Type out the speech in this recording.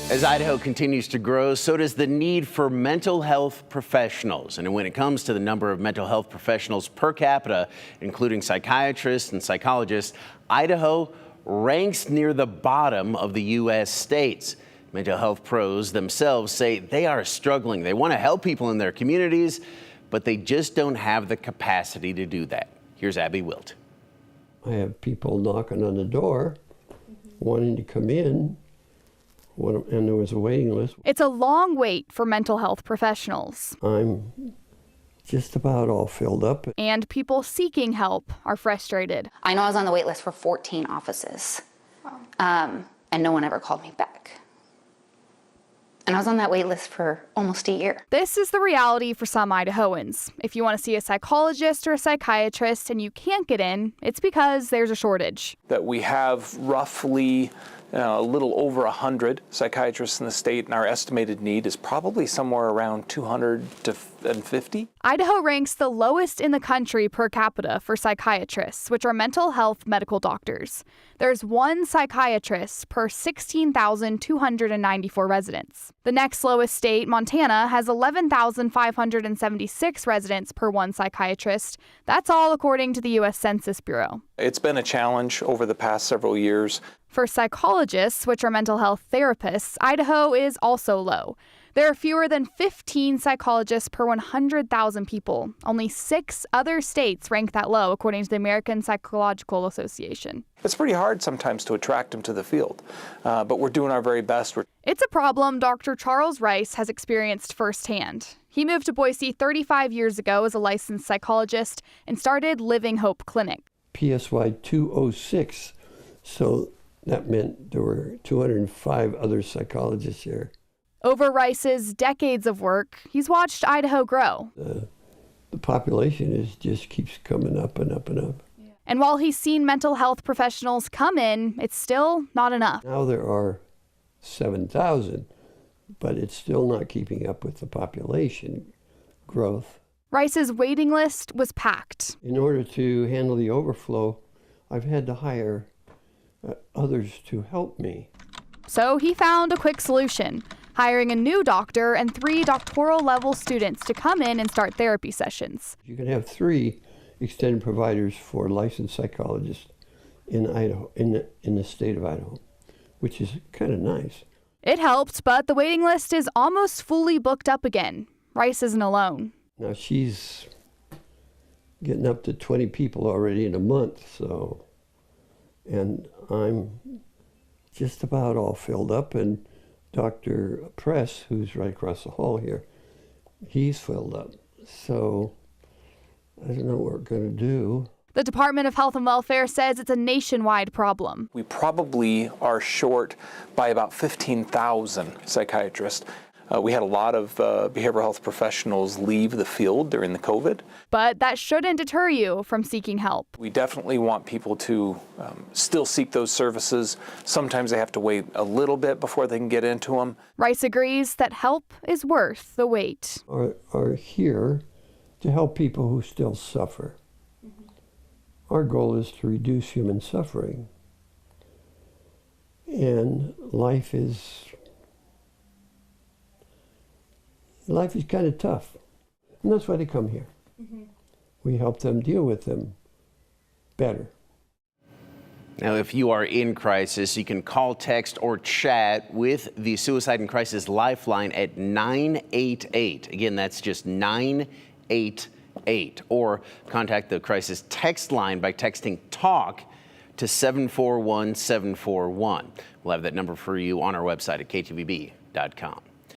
As Idaho continues to grow, so does the need for mental health professionals. And when it comes to the number of mental health professionals per capita, including psychiatrists and psychologists, Idaho ranks near the bottom of the U.S. states. Mental health pros themselves say they are struggling. They want to help people in their communities, but they just don't have the capacity to do that. Here's Abby Wilt. I have people knocking on the door, wanting to come in. And there was a waiting list. It's a long wait for mental health professionals. I'm just about all filled up. And people seeking help are frustrated. I know I was on the wait list for 14 offices, and no one ever called me back. And I was on that wait list for almost a year. This is the reality for some Idahoans. If you want to see a psychologist or a psychiatrist and you can't get in, it's because there's a shortage. That we have roughly a little over 100 psychiatrists in the state, and our estimated need is probably somewhere around 250. Idaho ranks the lowest in the country per capita for psychiatrists, which are mental health medical doctors. There's one psychiatrist per 16,294 residents. The next lowest state, Montana, has 11,576 residents per one psychiatrist. That's all according to the U.S. Census Bureau. It's been a challenge over the past several years. For psychologists, which are mental health therapists, Idaho is also low. There are fewer than 15 psychologists per 100,000 people. Only 6 other states rank that low, according to the American Psychological Association. It's pretty hard sometimes to attract them to the field, but we're doing our very best. It's a problem Dr. Charles Rice has experienced firsthand. He moved to Boise 35 years ago as a licensed psychologist and started Living Hope Clinic. PSY 206, so that meant there were 205 other psychologists here. Over Rice's decades of work, he's watched Idaho grow. The population just keeps coming up and up and up. Yeah. And while he's seen mental health professionals come in, it's still not enough. Now there are 7,000, but it's still not keeping up with the population growth. Rice's waiting list was packed. In order to handle the overflow, I've had to hire others to help me. So he found a quick solution, hiring a new doctor and 3 doctoral level students to come in and start therapy sessions. You can have 3 extended providers for licensed psychologists in Idaho, in the state of Idaho, which is kind of nice. It helped, but the waiting list is almost fully booked up again. Rice isn't alone. Now she's getting up to 20 people already in a month, so, and I'm just about all filled up, and Dr. Press, who's right across the hall here, he's filled up. So I don't know what we're going to do. The Department of Health and Welfare says it's a nationwide problem. We probably are short by about 15,000 psychiatrists. We had a lot of behavioral health professionals leave the field during the COVID. But that shouldn't deter you from seeking help. We definitely want people to still seek those services. Sometimes they have to wait a little bit before they can get into them. Rice agrees that help is worth the wait. Are here to help people who still suffer. Our goal is to reduce human suffering. And life is kind of tough. And that's why they come here. We help them deal with them better. Now, if you are in crisis, you can call, text, or chat with the Suicide and Crisis Lifeline at 988. Again, that's just 988. Or contact the crisis text line by texting TALK to 741-741. We'll have that number for you on our website at ktvb.com.